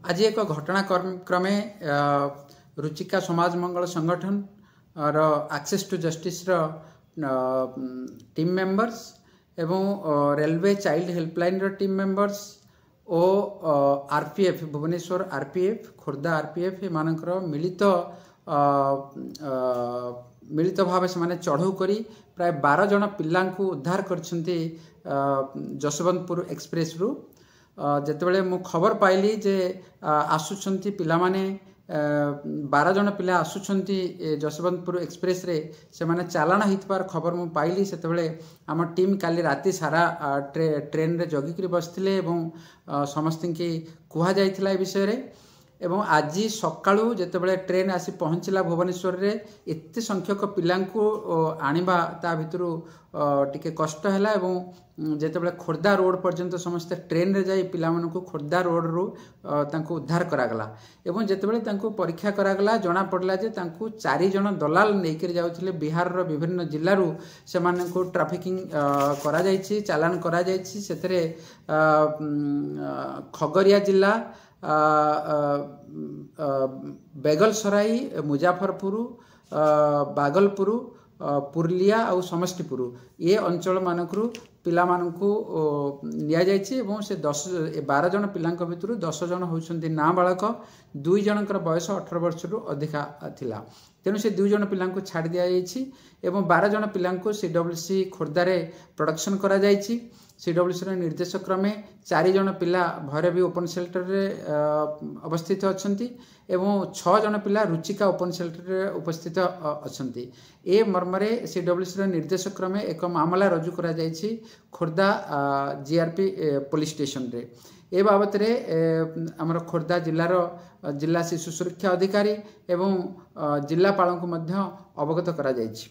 आज एक घटनाक्रमे Ruchika Samaj Mangal Sangathan access to justice team members एवं railway child helpline team members और RPF Bhubaneswar RPF Khordha RPF एमानकर मिलित भाव से चढ़ऊ करी प्राय 12 जन पिला उद्धार कर जसवंतपुर एक्सप्रेस रु जितेबाला मु खबर पाइली जे आसुचंती पिला माने 12 जन पिला आसुचंती जसवंतपुर एक्सप्रेस रे से माने चालाण हितबार खबर मु पाइली सेतेबेले आम टीम काली राति सारा ट्रेन रे जगिकरी बसथिले एवं समस्त की कुहा जाइथिला ए विषय रे एवं आज सकाळू जेतेबेले ट्रेन आसी पहुँचला भुवनेश्वर रे एते संख्यक पिलांकु आनिबा ता भितरु टिके कष्ट हैला एवं जेतेबेले खोर्धा रोड पर्यंत समस्त ट्रेन रे जाई पिला मानकु खोर्धा रोड रु तांकु उद्धार करागला एवं जेतेबेले तांकु परीक्षा करागला जना पड़ला जे तांकु 4 जन दलाल नेकर जाउथिले बिहार रो विभिन्न जिल्ला रु से मानकु ट्रैफिकिंग करा जायछि चालान करा जायछि सेतरे खगरिया जिल्ला बेगलसराई मुजफ्फरपुर बागलपुर पुरलिया और समष्टिपुर ये अंचल मानकरू पिला मानकू निया जायछि एवं से 12 जन पिलांक भितरु 10 जन होउछन्ति नाबालक 2 जनकर बयस 18 वर्ष रु अधिका थिला तेणु से 2 जन पिलांकू छाड़ दिया जायछि एवं 12 जन पिलांकू सीडब्ल्यूसी खोर्धा रे प्रोडक्शन करा जायछि सीडब्ल्यूसी रे निर्देश क्रमे 4 जन पिला भैरवी ओपन शेल्टर रे अवस्थित अछंती एवं 6 जन पिला रुचिका ओपन शेल्टर रे उपस्थित अछंती ए मर्मरे सीडब्ल्यूसी रे निर्देश क्रमे एक मामला रजू करा जायछि खोर्धा जीआरपी पुलिस स्टेशन रे ए बाबत रे हमर खोर्धा जिल्लार जिला शिशु सुरक्षा अधिकारी एवं जिल्लापाल को मध्य अवगत करा जायछि।